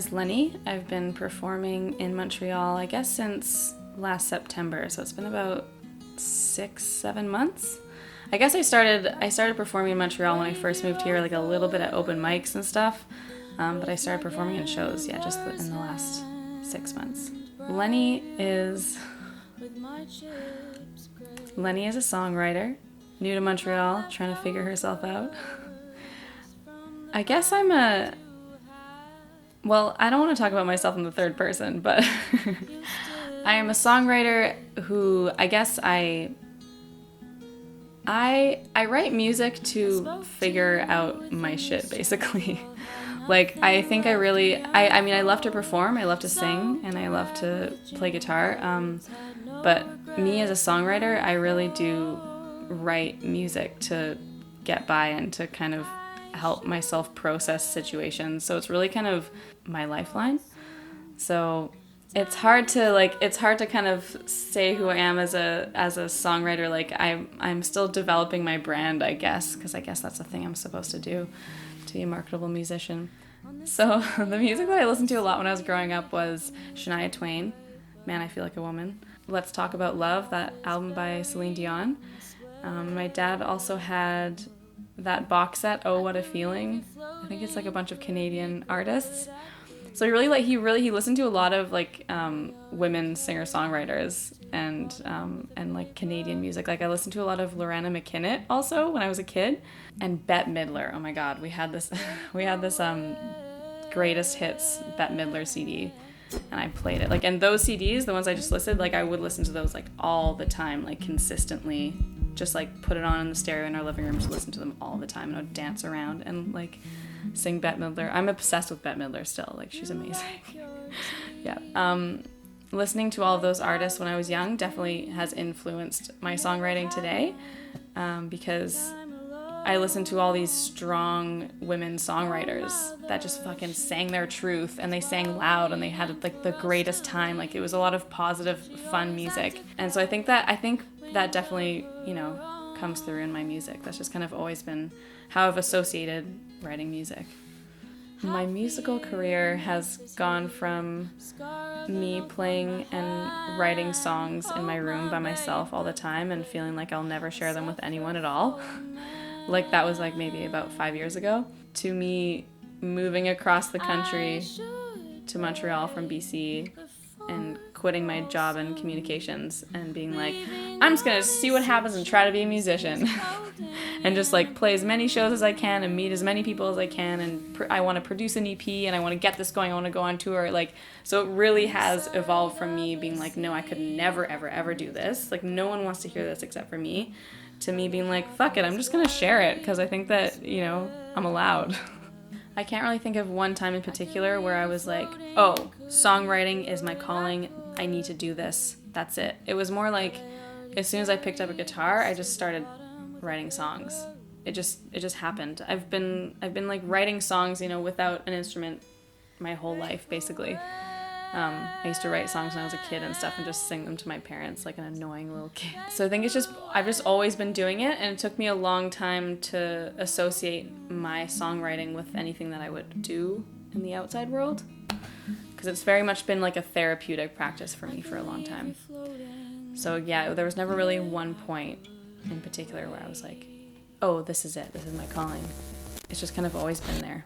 is Lenny. I've been performing in Montreal, I guess, since last September, so it's been about 6-7 months. I guess I started performing in Montreal when I first moved here, like a little bit at open mics and stuff, but I started performing in shows, just in the last 6 months. Lenny is a songwriter, new to Montreal, trying to figure herself out. I guess I don't want to talk about myself in the third person, but I am a songwriter who I guess I write music to figure out my shit, basically. Like, I think I love to perform, I love to sing, and I love to play guitar, but me as a songwriter, I really do write music to get by and to kind of help myself process situations. So it's really kind of my lifeline. So it's hard to kind of say who I am as a songwriter. Like, I'm still developing my brand, I guess, because I guess that's the thing I'm supposed to do to be a marketable musician. So the music that I listened to a lot when I was growing up was Shania Twain, Man, I Feel Like a Woman. Let's Talk About Love, that album by Celine Dion. My dad also had that box set, Oh What a Feeling. I think it's like a bunch of Canadian artists. So he listened to a lot of like women singer-songwriters and like Canadian music. Like, I listened to a lot of Lorana McKinnett also when I was a kid, and Bette Midler. Oh my God, we had this greatest hits Bette Midler CD, and I played it. Like, and those CDs, the ones I just listed, like I would listen to those like all the time, like consistently. Just like put it on in the stereo in our living room, just listen to them all the time, and I would dance around and like sing Bette Midler. I'm obsessed with Bette Midler still. Like, she's amazing. Listening to all of those artists when I was young definitely has influenced my songwriting today, because I listened to all these strong women songwriters that just fucking sang their truth, and they sang loud, and they had like the greatest time. Like, it was a lot of positive, fun music. And so I think that definitely, comes through in my music. That's just kind of always been how I've associated writing music. My musical career has gone from me playing and writing songs in my room by myself all the time and feeling like I'll never share them with anyone at all. Like, that was like maybe about 5 years ago, to me moving across the country to Montreal from BC and quitting my job in communications and being like, I'm just gonna see what happens and try to be a musician and just like play as many shows as I can and meet as many people as I can, and I want to produce an EP and I want to get this going, I want to go on tour. Like, so it really has evolved from me being like, no, I could never ever ever do this, like no one wants to hear this except for me, to me being like, fuck it, I'm just gonna share it because I think that I'm allowed. I can't really think of one time in particular where I was like, oh, songwriting is my calling, I need to do this, that's it. It was more like, as soon as I picked up a guitar, I just started writing songs. It just happened. I've been like writing songs, without an instrument my whole life, basically. I used to write songs when I was a kid and stuff and just sing them to my parents like an annoying little kid. So I think I've just always been doing it, and it took me a long time to associate my songwriting with anything that I would do in the outside world, because it's very much been like a therapeutic practice for me for a long time. So yeah, there was never really one point in particular where I was like, oh, this is it, this is my calling. It's just kind of always been there.